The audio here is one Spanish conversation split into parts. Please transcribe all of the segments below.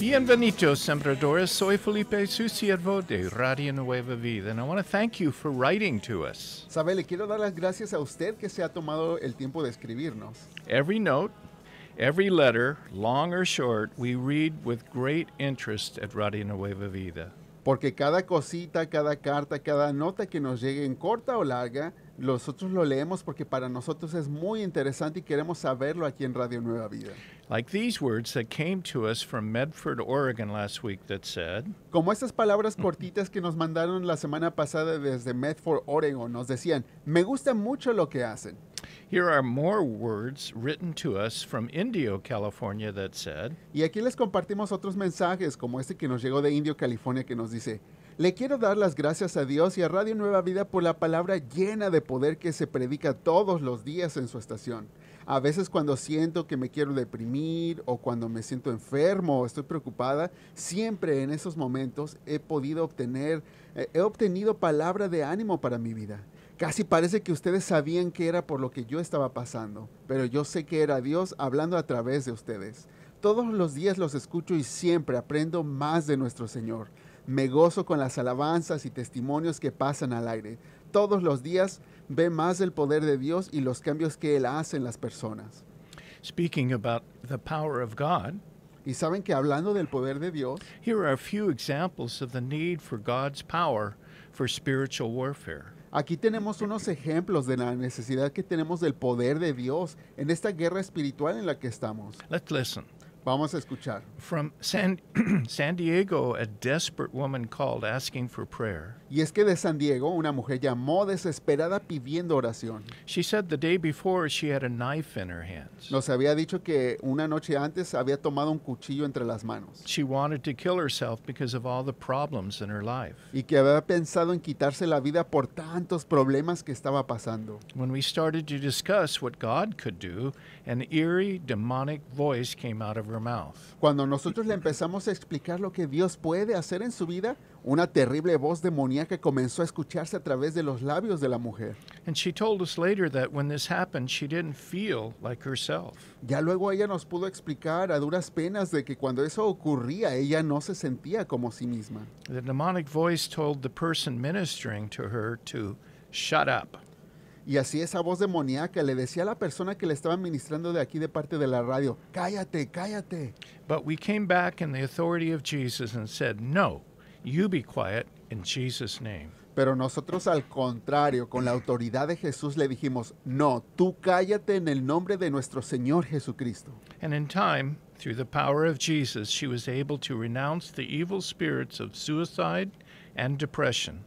Bienvenidos, sembradores. Soy Felipe, su siervo de Radio Nueva Vida, and I want to thank you for writing to us. Sabe, le quiero dar las gracias a usted que se ha tomado el tiempo de escribirnos. Every note, every letter, long or short, we read with great interest at Radio Nueva Vida. Porque cada cosita, cada carta, cada nota que nos llegue en corta o larga, nosotros lo leemos porque para nosotros es muy interesante y queremos saberlo aquí en Radio Nueva Vida. Like these words that came to us from Medford, Oregon last week that said, Como estas palabras cortitas que nos mandaron la semana pasada desde Medford, Oregon, nos decían, me gusta mucho lo que hacen. here are more words written to us from Indio, California that said, Y aquí les compartimos otros mensajes como este que nos llegó de Indio, California, que nos dice, le quiero dar las gracias a Dios y a Radio Nueva Vida por la palabra llena de poder que se predica todos los días en su estación. A veces cuando siento que me quiero deprimir o cuando me siento enfermo o estoy preocupada, siempre en esos momentos he obtenido palabra de ánimo para mi vida. Casi parece que ustedes sabían que era por lo que yo estaba pasando, pero yo sé que era Dios hablando a través de ustedes. Todos los días los escucho y siempre aprendo más de nuestro Señor. Me gozo con las alabanzas y testimonios que pasan al aire. Todos los días ve más del poder de Dios y los cambios que Él hace en las personas. speaking about the power of God, Y saben que hablando del poder de Dios, here are a few examples of the need for God's power for spiritual warfare. aquí tenemos unos ejemplos de la necesidad que tenemos del poder de Dios en esta guerra espiritual en la que estamos. Let's listen. Vamos a escuchar. From San Diego, a desperate woman called asking for prayer. Y es que de San Diego, una mujer llamó desesperada pidiendo oración. She said the day before she had a knife in her hands. Nos había dicho que una noche antes había tomado un cuchillo entre las manos She wanted to kill herself because of all the problems in her life. y que había pensado en quitarse la vida por tantos problemas que estaba pasando. When we started to discuss what God could do, an eerie, demonic voice came out of her mouth. Cuando nosotros le empezamos a explicar lo que Dios puede hacer en su vida, una terrible voz demoníaca comenzó a escucharse a través de los labios de la mujer. And she told us later that when this happened, she didn't feel like herself. Ya luego ella nos pudo explicar a duras penas de que cuando eso ocurría, ella no se sentía como sí misma. The demonic voice told the person ministering to her to shut up. Y así esa voz demoníaca le decía a la persona que le estaba ministrando de aquí de parte de la radio, cállate, cállate. But we came back in the authority of Jesus and said, no, you be quiet in Jesus' name. Pero nosotros al contrario, con la autoridad de Jesús le dijimos, no, tú cállate en el nombre de nuestro Señor Jesucristo. And in time, through the power of Jesus, she was able to renounce the evil spirits of suicide and depression.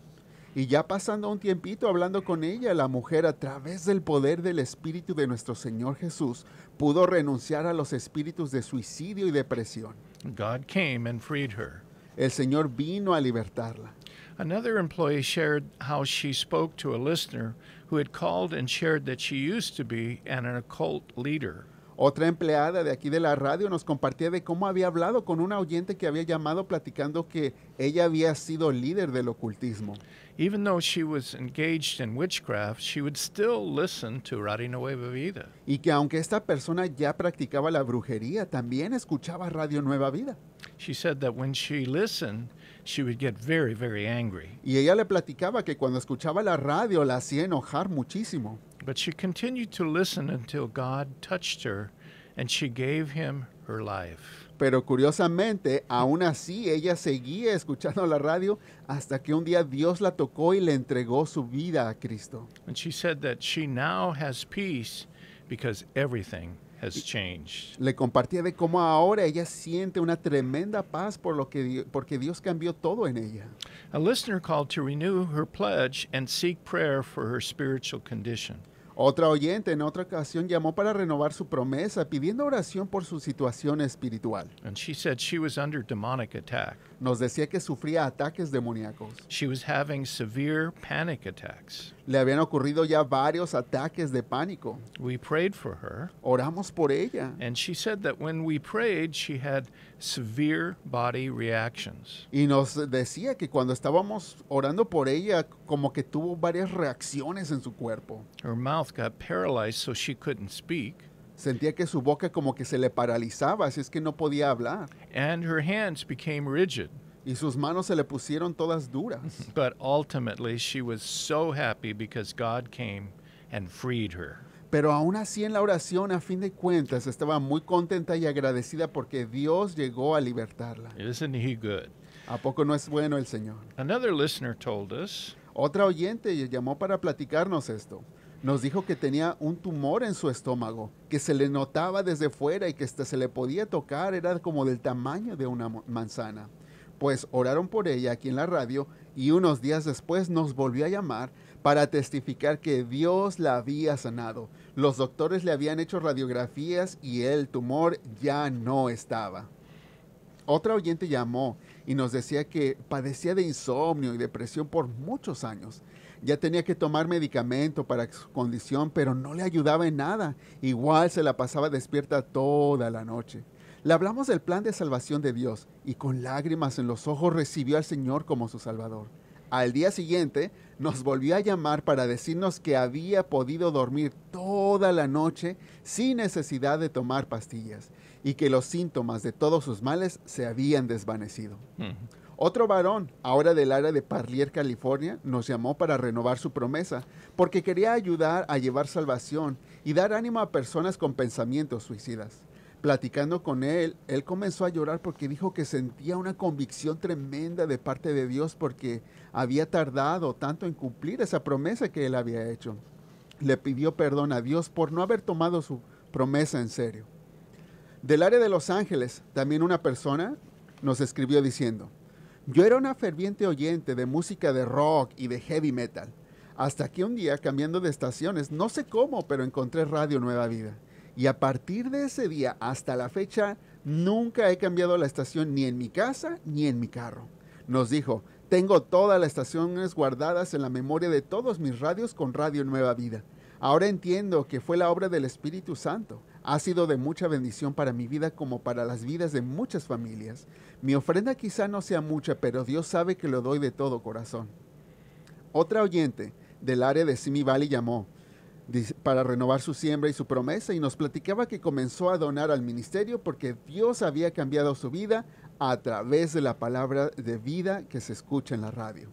Y ya pasando un tiempito hablando con ella, la mujer a través del poder del Espíritu de nuestro Señor Jesús pudo renunciar a los espíritus de suicidio y depresión. God came and freed her. El Señor vino a libertarla. Another employee shared how she spoke to a listener who had called and shared that she used to be an occult leader. Otra empleada de aquí de la radio nos compartía de cómo había hablado con una oyente que había llamado platicando que ella había sido líder del ocultismo. Even though she was engaged in witchcraft, she would still listen to Radio Nueva Vida. Y que aunque esta persona ya practicaba la brujería, también escuchaba Radio Nueva Vida. She said that when she listened, she would get very, very angry. Y ella le platicaba que cuando escuchaba la radio la hacía enojar muchísimo. But she continued to listen until God touched her and she gave him her life. Pero curiosamente, aún así, ella seguía escuchando la radio hasta que un día Dios la tocó y le entregó su vida a Cristo. And she said that she now has peace because everything has changed. Le compartía de cómo ahora ella siente una tremenda paz porque Dios cambió todo en ella. A listener called to renew her pledge and seek prayer for her spiritual condition. Otra oyente en otra ocasión llamó para renovar su promesa pidiendo oración por su situación espiritual. And she said she was under demonic attack. Nos decía que sufría ataques demoníacos. She was having severe panic attacks. Le habían ocurrido ya varios ataques de pánico. We prayed for her, Oramos por ella. and she said that when we prayed, she had severe body reactions. Y nos decía que cuando estábamos orando por ella, como que tuvo varias reacciones en su cuerpo. Her mouth got paralyzed so she couldn't speak. Sentía que su boca como que se le paralizaba, así es que no podía hablar. and her hands became rigid. Y sus manos se le pusieron todas duras. But ultimately, she was so happy because God came and freed her. Pero aún así en la oración, a fin de cuentas, estaba muy contenta y agradecida porque Dios llegó a libertarla. Isn't he good? ¿A poco no es bueno el Señor? Another listener told us Otra oyente llamó para platicarnos esto. Nos dijo que tenía un tumor en su estómago, que se le notaba desde fuera y que hasta se le podía tocar, era como del tamaño de una manzana. Pues oraron por ella aquí en la radio y unos días después nos volvió a llamar para testificar que Dios la había sanado. Los doctores le habían hecho radiografías y el tumor ya no estaba. Otra oyente llamó y nos decía que padecía de insomnio y depresión por muchos años. Ya tenía que tomar medicamento para su condición, pero no le ayudaba en nada. Igual se la pasaba despierta toda la noche. Le hablamos del plan de salvación de Dios y con lágrimas en los ojos recibió al Señor como su Salvador. Al día siguiente nos volvió a llamar para decirnos que había podido dormir toda la noche sin necesidad de tomar pastillas y que los síntomas de todos sus males se habían desvanecido. Otro varón, ahora del área de Parlier, California, nos llamó para renovar su promesa porque quería ayudar a llevar salvación y dar ánimo a personas con pensamientos suicidas. Platicando con él, él comenzó a llorar porque dijo que sentía una convicción tremenda de parte de Dios porque había tardado tanto en cumplir esa promesa que él había hecho. Le pidió perdón a Dios por no haber tomado su promesa en serio. Del área de Los Ángeles, también una persona nos escribió diciendo: yo era una ferviente oyente de música de rock y de heavy metal, hasta que un día, cambiando de estaciones, no sé cómo, pero encontré Radio Nueva Vida. Y a partir de ese día hasta la fecha, nunca he cambiado la estación ni en mi casa ni en mi carro. Nos dijo: tengo todas las estaciones guardadas en la memoria de todos mis radios con Radio Nueva Vida. Ahora entiendo que fue la obra del Espíritu Santo. Ha sido de mucha bendición para mi vida como para las vidas de muchas familias. Mi ofrenda quizá no sea mucha, pero Dios sabe que lo doy de todo corazón. Otra oyente del área de Simi Valley llamó para renovar su siembra y su promesa y nos platicaba que comenzó a donar al ministerio porque Dios había cambiado su vida a través de la palabra de vida que se escucha en la radio.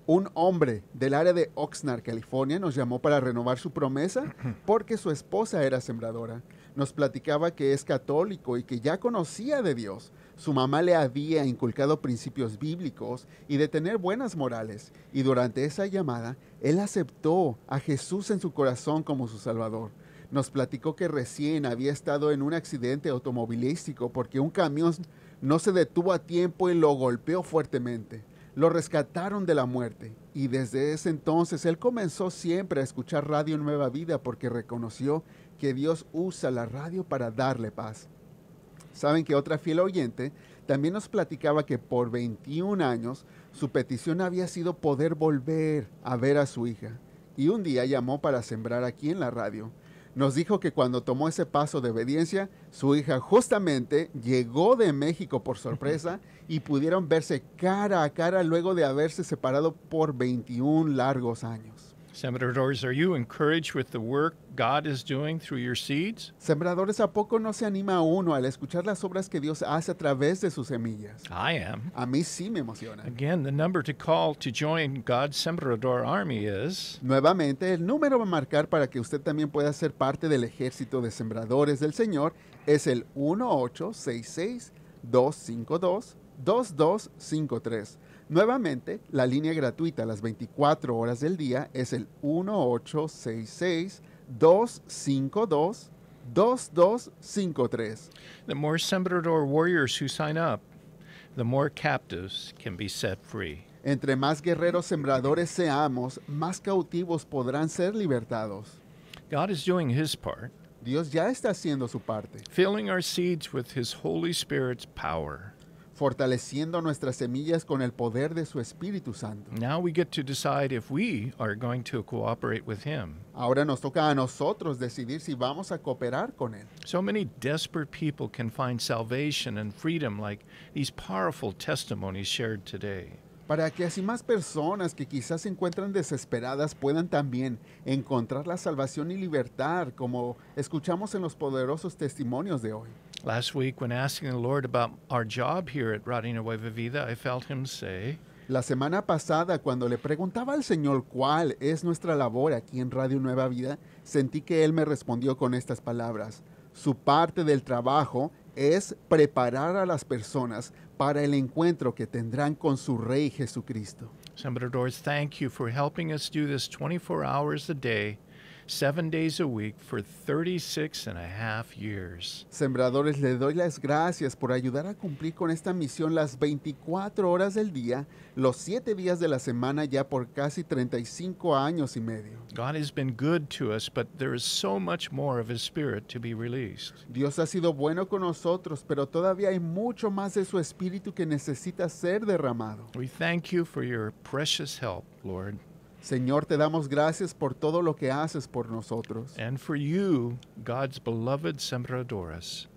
Un hombre del área de Oxnard, California, nos llamó para renovar su promesa porque su esposa era sembradora. Nos platicaba que es católico y que ya conocía de Dios. Su mamá le había inculcado principios bíblicos y de tener buenas morales. Y durante esa llamada, él aceptó a Jesús en su corazón como su Salvador. Nos platicó que recién había estado en un accidente automovilístico porque un camión no se detuvo a tiempo y lo golpeó fuertemente. Lo rescataron de la muerte y desde ese entonces él comenzó siempre a escuchar Radio Nueva Vida porque reconoció que Dios usa la radio para darle paz. Saben que otra fiel oyente también nos platicaba que por 21 años su petición había sido poder volver a ver a su hija y un día llamó para sembrar aquí en la radio. Nos dijo que cuando tomó ese paso de obediencia, su hija justamente llegó de México por sorpresa y pudieron verse cara a cara luego de haberse separado por 21 largos años. Sembradores, are you encouraged with the work God is doing through your seeds? Sembradores, ¿a poco no se anima a uno al escuchar las obras que Dios hace a través de sus semillas? I am. A mí sí me emociona. Again, the number to call to join God's Sembrador Army is Nuevamente, el número a marcar para que usted también pueda ser parte del ejército de sembradores del Señor es el 1866-252-2253. Nuevamente, la línea gratuita a las 24 horas del día es el 1866-252-2253. the more Sembrador warriors who sign up, the more captives can be set free. Entre más guerreros sembradores seamos, más cautivos podrán ser libertados. God is doing his part, Dios ya está haciendo su parte, filling our seeds with his Holy Spirit's power. fortaleciendo nuestras semillas con el poder de su Espíritu Santo. Now we get to decide if we are going to cooperate with him. Ahora nos toca a nosotros decidir si vamos a cooperar con Él. So many desperate people can find salvation and freedom like these powerful testimonies shared today. para que así más personas que quizás se encuentran desesperadas puedan también encontrar la salvación y libertad, como escuchamos en los poderosos testimonios de hoy. Last week, when asking the Lord about our job here at Radio Nueva Vida, I felt him say, La semana pasada, cuando le preguntaba al Señor cuál es nuestra labor aquí en Radio Nueva Vida, sentí que Él me respondió con estas palabras. Su parte del trabajo es preparar a las personas para el encuentro que tendrán con su Rey Jesucristo. Sembradores, thank you for helping us do this 24 hours a day, 7 days a week for 36 and a half years. Sembradores, le doy las gracias por ayudar a cumplir con esta misión las 24 horas del día, los 7 días de la semana ya por casi 35 años y medio. God has been good to us, but there is so much more of His Spirit to be released. Dios ha sido bueno con nosotros, pero todavía hay mucho más de su espíritu que necesita ser derramado. We thank you for your precious help, Lord, Señor, te damos gracias por todo lo que haces por nosotros. and for you, God's beloved Sembradores.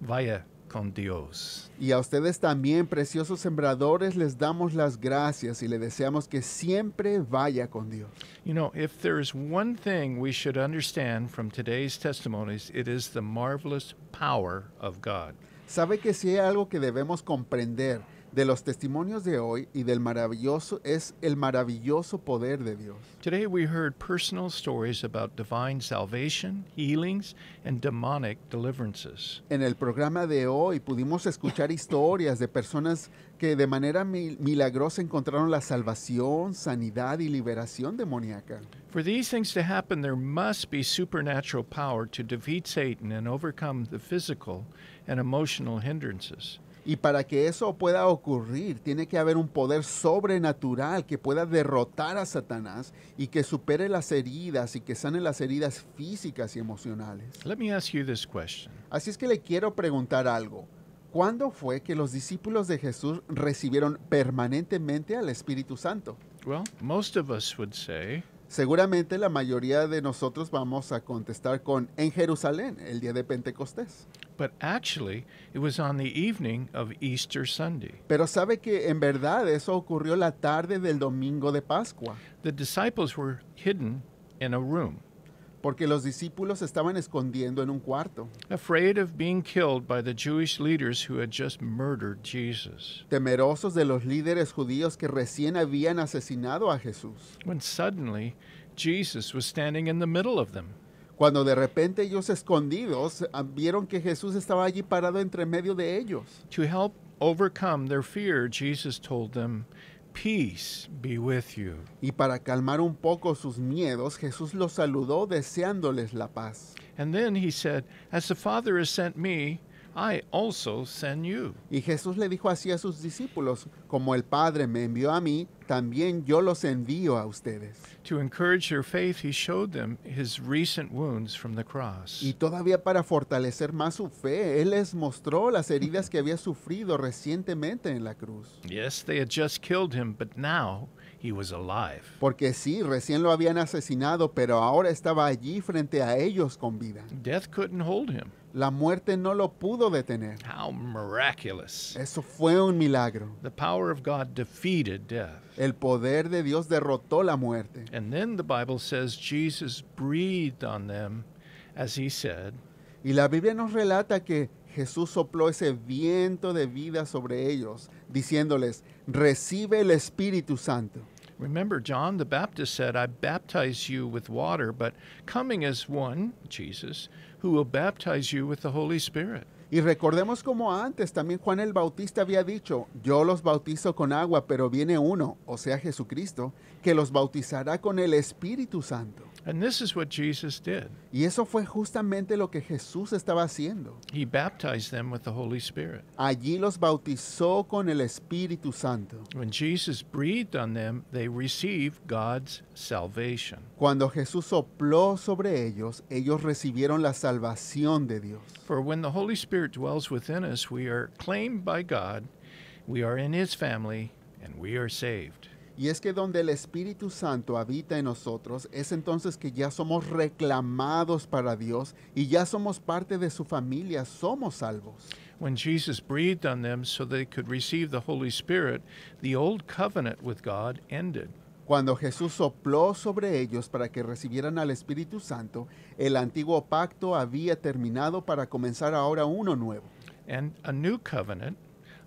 Vaya con Dios. Y a ustedes también, preciosos sembradores, les damos las gracias y le deseamos que siempre vaya con Dios. You know, if there's one thing we should understand from today's testimonies, it is the marvelous power of God. Sabe que si hay algo que debemos comprender de los testimonios de hoy y del maravilloso es el maravilloso poder de Dios. Today we heard personal stories about divine salvation, healings, and demonic deliverances. En el programa de hoy pudimos escuchar historias de personas que de manera milagrosa encontraron la salvación, sanidad y liberación demoníaca. For these things to happen, there must be supernatural power to defeat Satan and overcome the physical and emotional hindrances. Y para que eso pueda ocurrir, tiene que haber un poder sobrenatural que pueda derrotar a Satanás y que supere las heridas y que sane las heridas físicas y emocionales. Let me ask you this question. Así es que le quiero preguntar algo. ¿Cuándo fue que los discípulos de Jesús recibieron permanentemente al Espíritu Santo? Well, most of us would say, Seguramente la mayoría de nosotros vamos a contestar con en Jerusalén, el día de Pentecostés. but actually, it was on the evening of Easter Sunday. Pero sabe que en verdad eso ocurrió la tarde del domingo de Pascua, The disciples were hidden in a room, porque los discípulos se estaban escondiendo en un cuarto, afraid of being killed by the Jewish leaders who had just murdered Jesus. temerosos de los líderes judíos que recién habían asesinado a Jesús, When suddenly, Jesus was standing in the middle of them. cuando de repente ellos escondidos vieron que Jesús estaba allí parado entre medio de ellos. To help overcome their fear, Jesus told them, "Peace be with you." Y para calmar un poco sus miedos, Jesús los saludó deseándoles la paz. And then he said, "As the Father has sent me, I also send you." Y Jesús le dijo así a sus discípulos, como el Padre me envió a mí, también yo los envío a ustedes. To encourage their faith, he showed them his recent wounds from the cross. Y todavía para fortalecer más su fe, Él les mostró las heridas que había sufrido recientemente en la cruz. Yes, they had just killed him, but now he was alive. Porque sí, recién lo habían asesinado, pero ahora estaba allí frente a ellos con vida. Death couldn't hold him. La muerte no lo pudo detener. How miraculous. Eso fue un milagro. The power of God defeated death. El poder de Dios derrotó la muerte. And then the Bible says Jesus breathed on them as he said, Y la Biblia nos relata que Jesús sopló ese viento de vida sobre ellos, diciéndoles, recibe el Espíritu Santo. remember, John the Baptist said, "I baptize you with water, but coming is one, Jesus, who will baptize you with the Holy Spirit." Y recordemos como antes, también Juan el Bautista había dicho, yo los bautizo con agua, pero viene uno, o sea Jesucristo, que los bautizará con el Espíritu Santo. And this is what Jesus did. Y eso fue justamente lo que Jesús estaba haciendo. He baptized them with the Holy Spirit. Allí los bautizó con el Espíritu Santo. When Jesus breathed on them, they received God's salvation. Cuando Jesús sopló sobre ellos, ellos recibieron la salvación de Dios. For when the Holy Spirit dwells within us, we are claimed by God, we are in His family, and we are saved. Y es que donde el Espíritu Santo habita en nosotros, es entonces que ya somos reclamados para Dios y ya somos parte de su familia, somos salvos. When Jesus breathed on them so they could receive the Holy Spirit, the old covenant with God ended. Cuando Jesús sopló sobre ellos para que recibieran al Espíritu Santo, el antiguo pacto había terminado para comenzar ahora uno nuevo. And a new covenant,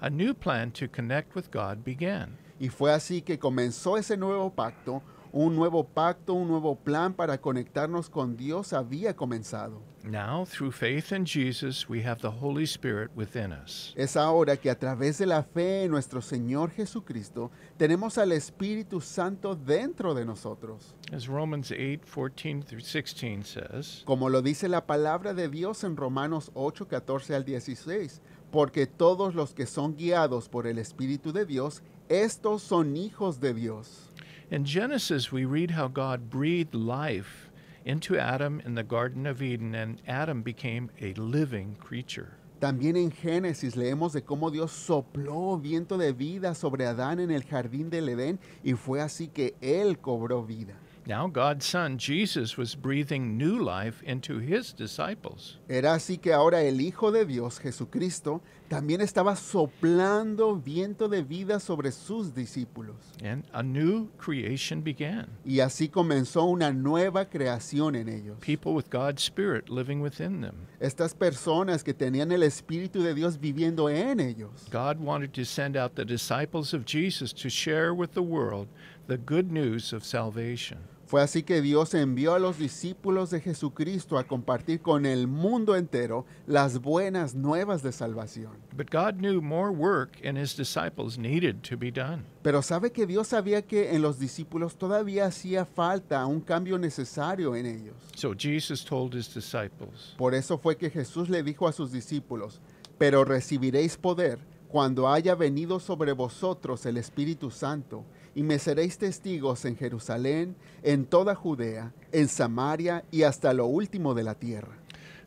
a new plan to connect with God began. Y fue así que comenzó ese nuevo pacto, un nuevo plan para conectarnos con Dios había comenzado. Now, through faith in Jesus, we have the Holy Spirit within us. Es ahora que a través de la fe en nuestro Señor Jesucristo, tenemos al Espíritu Santo dentro de nosotros. As Romans 8:14 through 16 says, Como lo dice la palabra de Dios en Romanos 8, 14 al 16, porque todos los que son guiados por el Espíritu de Dios, estos son hijos de Dios. in Genesis, we read how God breathed life into Adam in the Garden of Eden, and Adam became a living creature. También en Génesis leemos de cómo Dios sopló viento de vida sobre Adán en el jardín del Edén y fue así que él cobró vida. Now, God's Son, Jesus, was breathing new life into his disciples. Era así que ahora el Hijo de Dios, Jesucristo, también estaba soplando viento de vida sobre sus discípulos. And a new creation began. Y así comenzó una nueva creación en ellos. People with God's Spirit living within them. Estas personas que tenían el Espíritu de Dios viviendo en ellos. God wanted to send out the disciples of Jesus to share with the world the good news of salvation. Fue así que Dios envió a los discípulos de Jesucristo a compartir con el mundo entero las buenas nuevas de salvación. But God knew more work in his disciples needed to be done. Pero sabe que Dios sabía que en los discípulos todavía hacía falta un cambio necesario en ellos. So Jesus told his disciples, Por eso fue que Jesús le dijo a sus discípulos, pero recibiréis poder cuando haya venido sobre vosotros el Espíritu Santo, y me seréis testigos en Jerusalén, en toda Judea, en Samaria y hasta lo último de la tierra.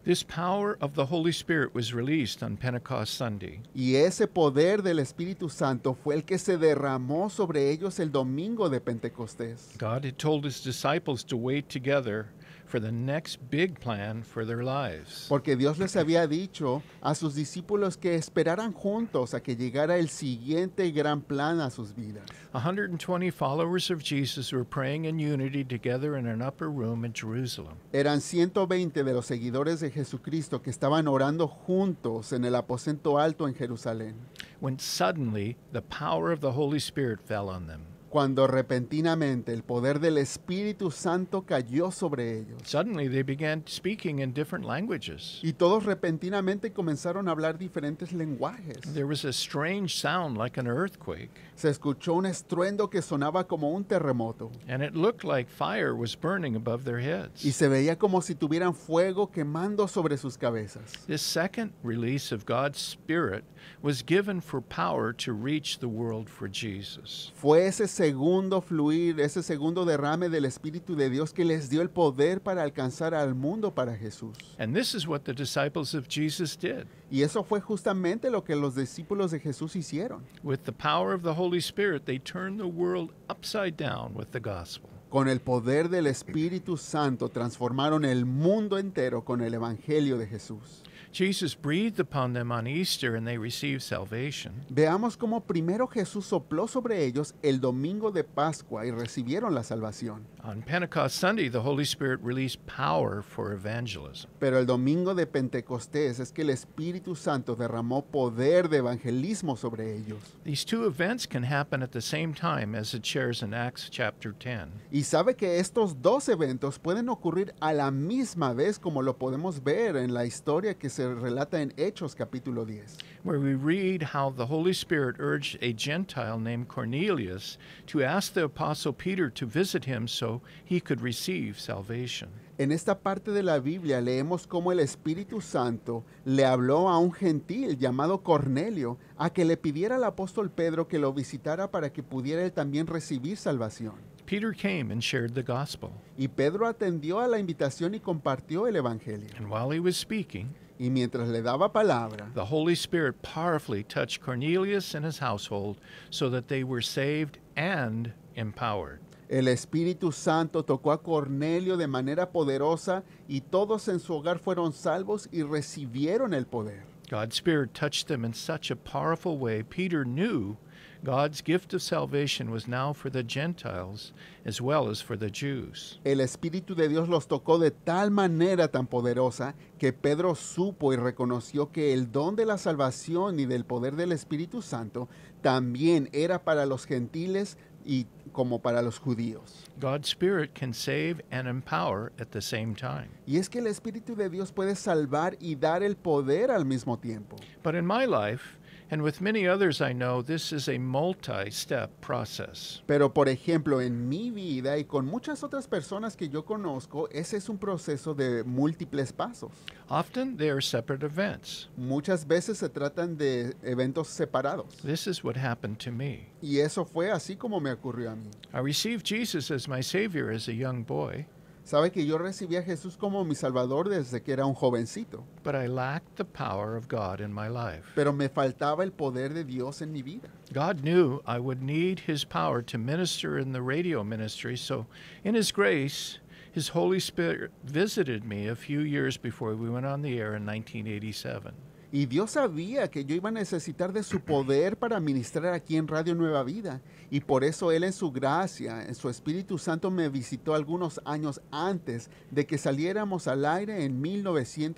this power of the Holy Spirit was released on Pentecost Sunday. Y ese poder del Espíritu Santo fue el que se derramó sobre ellos el domingo de Pentecostés. God had told his disciples to wait together for the next big plan for their lives. Porque Dios les había dicho a sus discípulos que esperaran juntos a que llegara el siguiente gran plan a sus vidas. 120 followers of Jesus were praying in unity together in an upper room in Jerusalem. Eran 120 de los seguidores de Jesucristo que estaban orando juntos en el aposento alto en Jerusalén, When suddenly the power of the Holy Spirit fell on them. cuando repentinamente el poder del Espíritu Santo cayó sobre ellos. Suddenly they began speaking in different languages. Y todos repentinamente comenzaron a hablar diferentes lenguajes. There was a strange sound like an earthquake, Se escuchó un estruendo que sonaba como un terremoto. and it looked like fire was burning above their Y heads. se veía como si tuvieran fuego quemando sobre sus cabezas. This second release of God's Spirit was given for power to reach the world for Jesus. Fue ese segundo fluir, ese segundo derrame del Espíritu de Dios que les dio el poder para alcanzar al mundo para Jesús. And this is what the disciples of Jesus did. Y eso fue justamente lo que los discípulos de Jesús hicieron. With the power of the Holy Spirit, they turned the world upside down with the gospel. Con el poder del Espíritu Santo transformaron el mundo entero con el Evangelio de Jesús. Jesus breathed upon them on Easter and they received salvation. Veamos cómo primero Jesús sopló sobre ellos el domingo de Pascua y recibieron la salvación. On Pentecost Sunday, the Holy Spirit released power for evangelism. Pero el domingo de Pentecostés es que el Espíritu Santo derramó poder de evangelismo sobre ellos. These two events can happen at the same time, as it shares in Acts chapter 10. Y sabe que estos dos eventos pueden ocurrir a la misma vez, como lo podemos ver en la historia que se relata en Hechos capítulo 10, where we read how the Holy Spirit urged a Gentile named Cornelius to ask the Apostle Peter to visit him so he could receive salvation. En esta parte de la Biblia leemos cómo el Espíritu Santo le habló a un gentil llamado Cornelio a que le pidiera al apóstol Pedro que lo visitara para que pudiera él también recibir salvación. Peter came and shared the gospel, Y Pedro atendió a la invitación y compartió el Evangelio. and while he was speaking, Y mientras le daba palabra, the Holy Spirit powerfully touched Cornelius and his household so that they were saved and empowered. el Espíritu Santo tocó a Cornelio de manera poderosa y todos en su hogar fueron salvos y recibieron el poder. God's Spirit touched them in such a powerful way, Peter knew God's gift of salvation was now for the Gentiles as well as for the Jews. El Espíritu de Dios los tocó de tal manera tan poderosa que Pedro supo y reconoció que el don de la salvación y del poder del Espíritu Santo también era para los gentiles y como para los judíos. God's Spirit can save and empower at the same time. Y es que el Espíritu de Dios puede salvar y dar el poder al mismo tiempo. But in my life, and with many others I know, this is a multi-step process. Pero por ejemplo, en mi vida y con muchas otras personas que yo conozco, ese es un proceso de múltiples pasos. Often they are separate events. Muchas veces se tratan de eventos separados. This is what happened to me. Y eso fue así como me ocurrió a mí. I received Jesus as my Savior as a young boy, Sabe que yo recibí a Jesús como mi Salvador desde que era un jovencito, but I lacked the power of God in my life. pero me faltaba el poder de Dios en mi vida. God knew I would need His power to minister in the radio ministry, so in His grace, His Holy Spirit visited me a few years before we went on the air in 1987. Y Dios sabía que yo iba a necesitar de su poder para ministrar aquí en Radio Nueva Vida. Y por eso Él en su gracia, en su Espíritu Santo me visitó algunos años antes de que saliéramos al aire en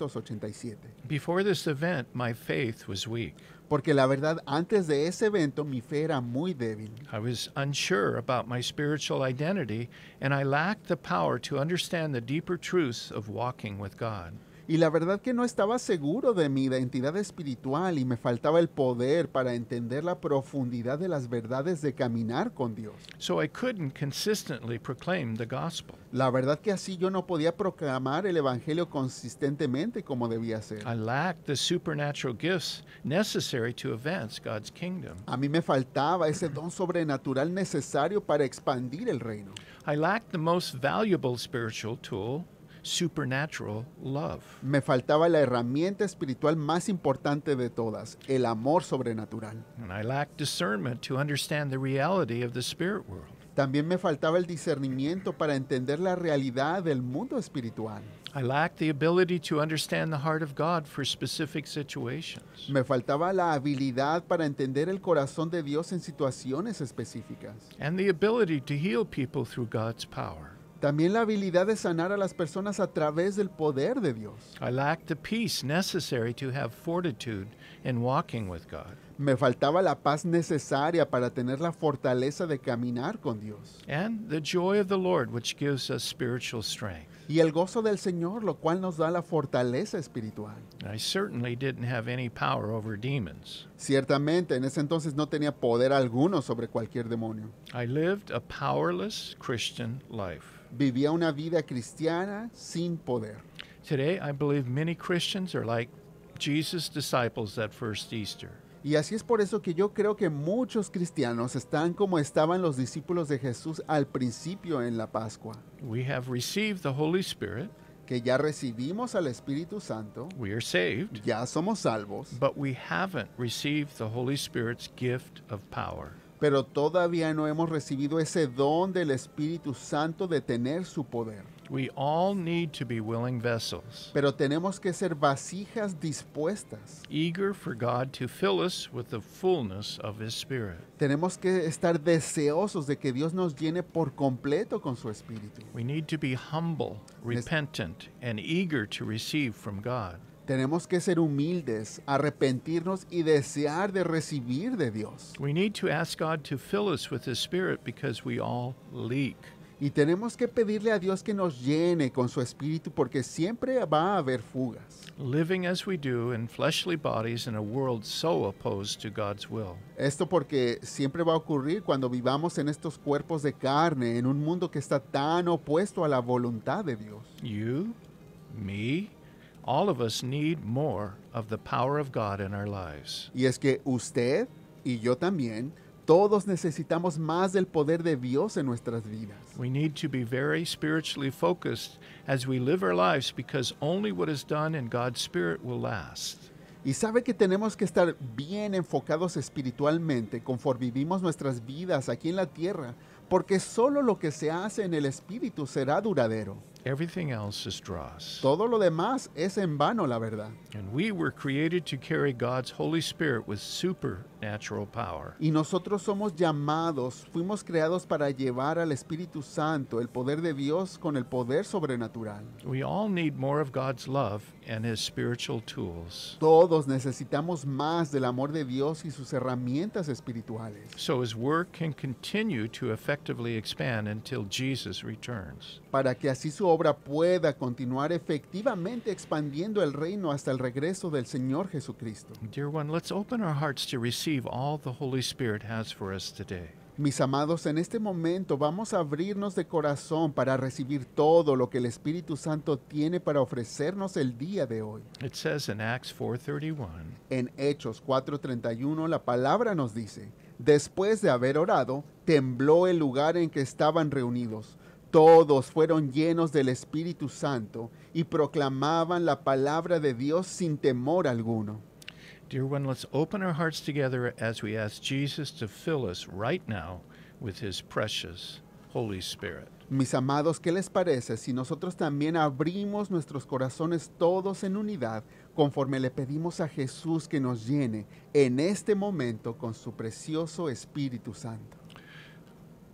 1987. Before this event, my faith was weak. Porque la verdad, antes de ese evento mi fe era muy débil. I was unsure about my spiritual identity, and I lacked the power to understand the deeper truths of walking with God. Y la verdad que no estaba seguro de mi identidad espiritual y me faltaba el poder para entender la profundidad de las verdades de caminar con Dios. So I couldn't consistently proclaim the gospel. La verdad que así yo no podía proclamar el evangelio consistentemente como debía ser. I lacked the supernatural gifts necessary to advance God's kingdom. A mí me faltaba ese don sobrenatural necesario para expandir el reino. I lacked the most valuable spiritual tool, supernatural love. Me faltaba la herramienta espiritual más importante de todas, el amor sobrenatural. And I lacked discernment to understand the reality of the spirit world. También me faltaba el discernimiento para entender la realidad del mundo espiritual. I lacked the ability to understand the heart of God for specific situations. Me faltaba la habilidad para entender el corazón de Dios en situaciones específicas. And the ability to heal people through God's power. También la habilidad de sanar a las personas a través del poder de Dios. I lacked the peace necessary to have fortitude in walking with God. Me faltaba la paz necesaria para tener la fortaleza de caminar con Dios. And the joy of the Lord, which gives us spiritual strength. Y el gozo del Señor, lo cual nos da la fortaleza espiritual. I certainly didn't have any power over demons. Ciertamente, en ese entonces no tenía poder alguno sobre cualquier demonio. I lived a powerless Christian life. Vivía una vida cristiana sin poder. Today, I believe many Christians are like Jesus' disciples that first Easter. Y así es por eso que yo creo que muchos cristianos están como estaban los discípulos de Jesús al principio en la Pascua, We have received the Holy Spirit, que ya recibimos al Espíritu Santo, we are saved, ya somos salvos, but we haven't received the Holy Spirit's gift of power. pero todavía no hemos recibido ese don del Espíritu Santo de tener su poder. We all need to be willing vessels, Pero tenemos que ser vasijas dispuestas. eager for God to fill us with the fullness of His Spirit. Tenemos que estar deseosos de que Dios nos llene por completo con su Espíritu. We need to be humble, repentant, and eager to receive from God. Tenemos que ser humildes, arrepentirnos y desear de recibir de Dios. We need to ask God to fill us with His Spirit because we all leak. Y tenemos que pedirle a Dios que nos llene con su Espíritu porque siempre va a haber fugas. Living as we do in fleshly bodies in a world so opposed to God's will. Esto porque siempre va a ocurrir cuando vivamos en estos cuerpos de carne, en un mundo que está tan opuesto a la voluntad de Dios. You, me, all of us need more of the power of God in our lives. Y es que usted y yo también, todos necesitamos más del poder de Dios en nuestras vidas. We need to be very spiritually focused as we live our lives because only what is done in God's Spirit will last. Y sabe que tenemos que estar bien enfocados espiritualmente conforme vivimos nuestras vidas aquí en la tierra, porque solo lo que se hace en el Espíritu será duradero. Everything else is dross. Todo lo demás es en vano, la verdad. And we were created to carry God's Holy Spirit with supernatural power. Y nosotros somos llamados, fuimos creados para llevar al Espíritu Santo, el poder de Dios con el poder sobrenatural. We all need more of God's love and His spiritual tools, Todos necesitamos más del amor de Dios y sus herramientas espirituales, so His work can continue to effectively expand until Jesus returns. para que así su obra pueda continuar efectivamente expandiendo el reino hasta el regreso del Señor Jesucristo. Dear one, let's open our hearts to receive all the Holy Spirit has for us today. Mis amados, en este momento vamos a abrirnos de corazón para recibir todo lo que el Espíritu Santo tiene para ofrecernos el día de hoy. It says in Acts 4:31, En Hechos 4:31 la palabra nos dice, después de haber orado, tembló el lugar en que estaban reunidos. Todos fueron llenos del Espíritu Santo y proclamaban la palabra de Dios sin temor alguno. Dear one, let's open our hearts together as we ask Jesus to fill us right now with His precious Holy Spirit. Mis amados, ¿qué les parece si nosotros también abrimos nuestros corazones todos en unidad conforme le pedimos a Jesús que nos llene en este momento con su precioso Espíritu Santo?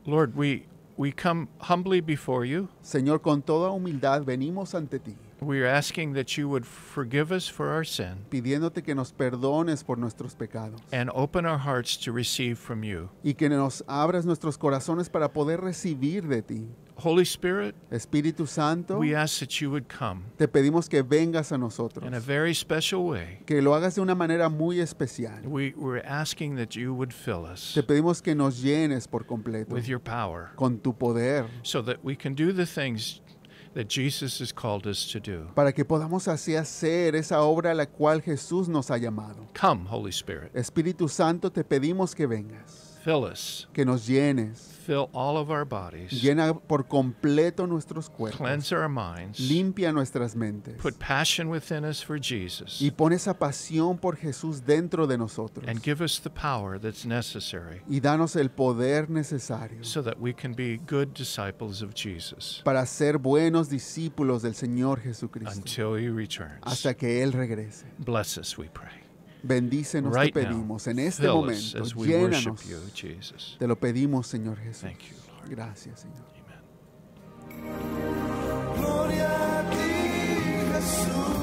Lord, we come humbly before you. Señor, con toda humildad venimos ante ti, We are asking that you would forgive us for our sin pidiéndote que nos perdones por nuestros pecados and open our hearts to receive from you. y que nos abras nuestros corazones para poder recibir de ti. Holy Spirit, Espíritu Santo, we ask that you would come te pedimos que vengas a nosotros, in a very special way. que lo hagas de una manera muy especial. We're asking that you would fill us Te pedimos que nos llenes por completo with your power con tu poder, so that we can do the things that Jesus has called us to do. para que podamos así hacer esa obra a la cual Jesús nos ha llamado. Come, Holy Spirit, Espíritu Santo, te pedimos que vengas, fill us, que nos llenes, fill all of our bodies, llena por completo nuestros cuerpos, cleanse our minds, limpia nuestras mentes put passion within us for Jesus, y pon esa pasión por Jesús dentro de nosotros and give us the power that's necessary y danos el poder necesario so that we can be good disciples of Jesus para ser buenos discípulos del Señor Jesucristo until He returns. hasta que Él regrese. Bless us, we pray. Bendícenos, Right te now, pedimos en este fill us momento, as we worship llénanos. you, Jesus. Te lo pedimos, Señor Jesús. Thank you, Lord. Gracias, Señor. Amen. Gloria a ti, Jesús.